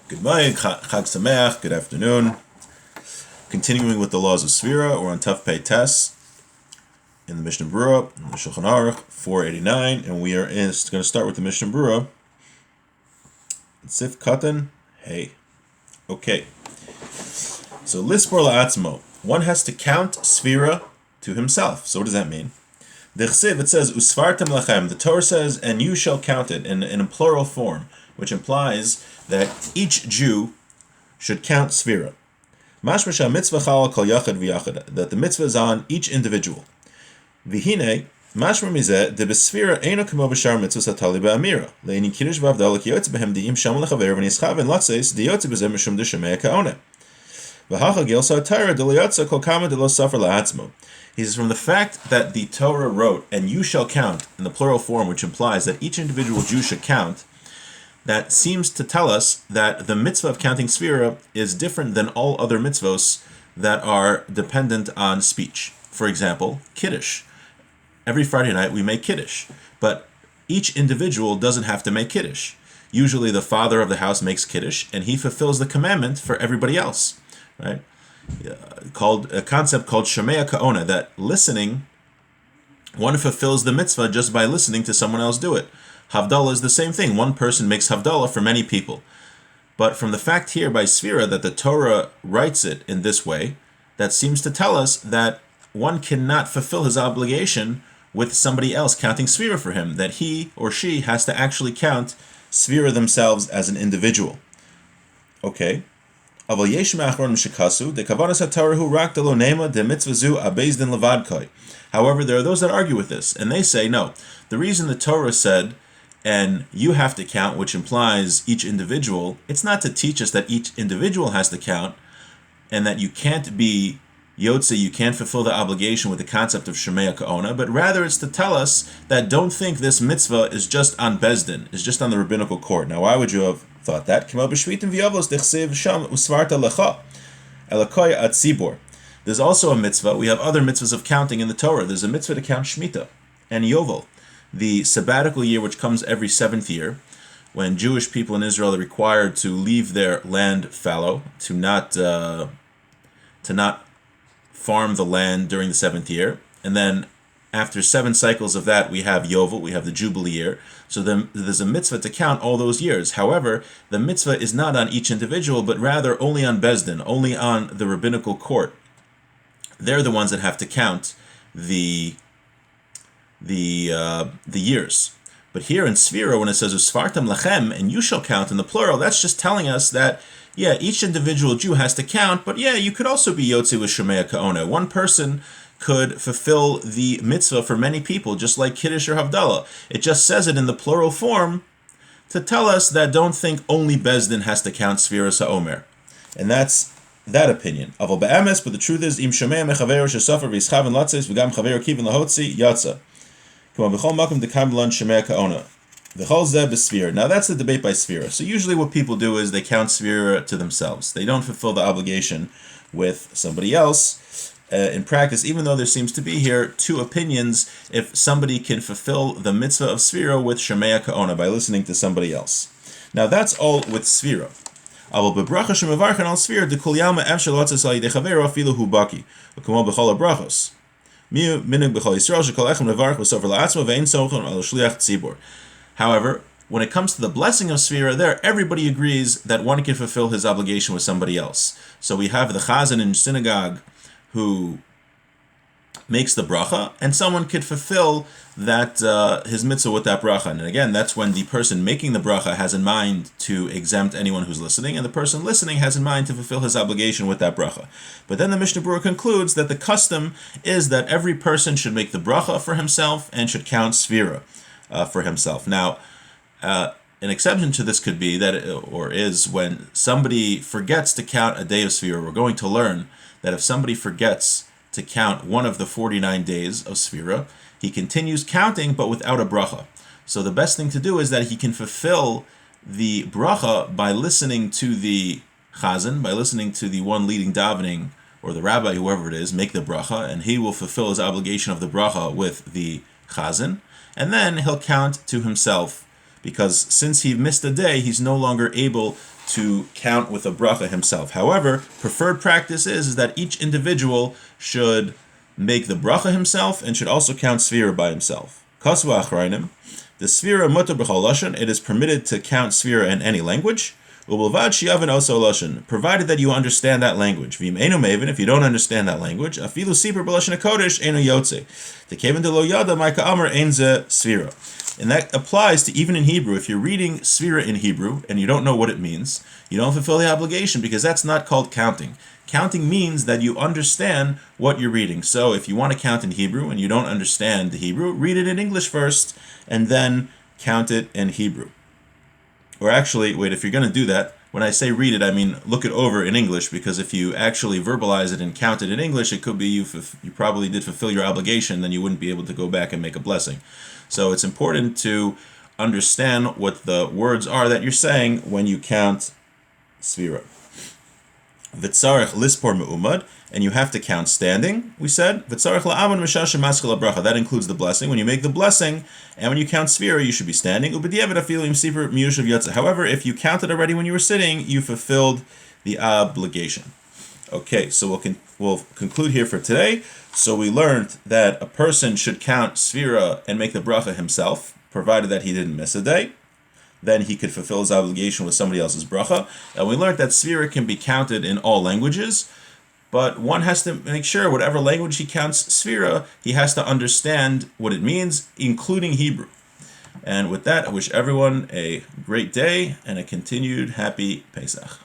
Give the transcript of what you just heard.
Good morning, Chag Sameach, good afternoon. Continuing with the laws of Sefirah, we're on Tuf Pei Tes in the Mishnah Berurah, in the Shulchan Aruch, 489, and we are going to start with the Mishnah Berurah. Sif Katan, hey. Okay. So, Lispor La'atzmo, one has to count Sefirah to himself. So what does that mean? The Chsiv, it says, Usfartem lachem, the Torah says, and you shall count it, in a plural form, which implies that each Jew should count Sefirah. Mashmasha mitzvah chala kol yachad v'yachad, that the mitzvah is on each individual. V'hine, mashma mizeh, de b'sefirah eino kamo b'shar mitzvah satali ba'amira, le'ini kiddush v'avdala ki yotze behem di'im sham lechaver v'nischav en latzeis di yotze b'zeh mishum de shemei ka'oneh. V'hacha gil sa'atayra de liyotze kol kama de lo safar la'atzmo. He says, from the fact that the Torah wrote, and you shall count, in the plural form, which implies that each individual Jew should count, that seems to tell us that the mitzvah of counting Sefirah is different than all other mitzvos that are dependent on speech. For example, Kiddush. Every Friday night we make Kiddush, but each individual doesn't have to make Kiddush. Usually the father of the house makes Kiddush, and he fulfills the commandment for everybody else, right? A concept called Shemea Ka'ona, that listening, one fulfills the mitzvah just by listening to someone else do it. Havdalah is the same thing. One person makes Havdalah for many people. But from the fact here by Sefirah that the Torah writes it in this way, that seems to tell us that one cannot fulfill his obligation with somebody else counting Sefirah for him, that he or she has to actually count Sefirah themselves as an individual. Okay. However, there are those that argue with this, and they say, no, the reason the Torah said, and you have to count, which implies each individual, it's not to teach us that each individual has to count, and that you can't be Yotze, you can't fulfill the obligation with the concept of Shemea Ka'ona, but rather it's to tell us that don't think this mitzvah is just on Bezdin, is just on the rabbinical court. Now, why would you have thought that? There's also a mitzvah, we have other mitzvahs of counting in the Torah. There's a mitzvah to count Shemitah and Yovel, the sabbatical year which comes every 7th year, when Jewish people in Israel are required to leave their land fallow, to not farm the land during the 7th year. And then after 7 cycles of that, we have Yovel, we have the Jubilee year. So then there's a mitzvah to count all those years. However, the mitzvah is not on each individual, but rather only on Bezdin, only on the rabbinical court. They're the ones that have to count the years. But here in Sefirah, when it says Usfartem lachem, and you shall count in the plural, that's just telling us that, yeah, each individual Jew has to count, but yeah, you could also be Yotze with Shemea Ka'ona. One person could fulfill the mitzvah for many people, just like Kiddush or Havdalah. It just says it in the plural form to tell us that don't think only Bezdin has to count Sefirah Sa'omer. And that's that opinion. Aval be'emes, but the truth is, im Shemea mechaveru shesafer v'yischav and latzes v'gam chaveru kivin lahotzi yatsa. Now that's the debate by Sefirah. So usually what people do is they count Sefirah to themselves. They don't fulfill the obligation with somebody else. In practice, even though there seems to be here 2 opinions, if somebody can fulfill the mitzvah of Sefirah with Shemea Ka'ona by listening to somebody else. Now that's all with Sefirah. However, when it comes to the blessing of Sefirah, there everybody agrees that one can fulfill his obligation with somebody else. So we have the Chazan in synagogue who makes the bracha, and someone could fulfill that his mitzvah with that bracha. And again, that's when the person making the bracha has in mind to exempt anyone who's listening, and the person listening has in mind to fulfill his obligation with that bracha. But then the Mishnah Berurah concludes that the custom is that every person should make the bracha for himself and should count Sefirah for himself. Now, an exception to this could be that, or is, when somebody forgets to count a day of Sefirah. We're going to learn that if somebody forgets to count one of the 49 days of Sefirah, he continues counting but without a bracha. So the best thing to do is that he can fulfill the bracha by listening to the chazan, by listening to the one leading davening, or the rabbi, whoever it is, make the bracha, and he will fulfill his obligation of the bracha with the chazan, and then he'll count to himself because since he missed a day, he's no longer able to count with a bracha himself. However, preferred practice is that each individual should make the bracha himself and should also count Sefirah by himself. Kasva achrayim, the Sefirah mutar b'chol lashon, it is permitted to count Sefirah in any language. Ubelvad shi'avin oso lashon, provided that you understand that language. V'im einu mevin, if you don't understand that language, afilu sipur b'lashon hakodesh einu yotze. Tekeven de lo yada ma'ika amar ein ze Sefirah. And that applies to even in Hebrew. If you're reading Sefirah in Hebrew and you don't know what it means, you don't fulfill the obligation because that's not called counting. Counting means that you understand what you're reading. So if you want to count in Hebrew and you don't understand the Hebrew, read it in English first and then count it in Hebrew. Or actually, wait, if you're going to do that, when I say read it, I mean look it over in English, because if you actually verbalize it and count it in English, it could be you probably did fulfill your obligation, then you wouldn't be able to go back and make a blessing. So it's important to understand what the words are that you're saying when you count Sefirah. V'tzarech lispor me'umad, and you have to count standing, we said. V'tzarech la'aman mishashem maskal bracha, that includes the blessing. When you make the blessing, and when you count Sefirah, you should be standing. Ubediavad afilu im sipur miyushav yotze. However, if you counted already when you were sitting, you fulfilled the obligation. Okay, so we'll conclude here for today. So we learned that a person should count Sefirah and make the bracha himself, provided that he didn't miss a day. Then he could fulfill his obligation with somebody else's bracha. And we learned that Sefirah can be counted in all languages, but one has to make sure whatever language he counts Sefirah, he has to understand what it means, including Hebrew. And with that, I wish everyone a great day and a continued happy Pesach.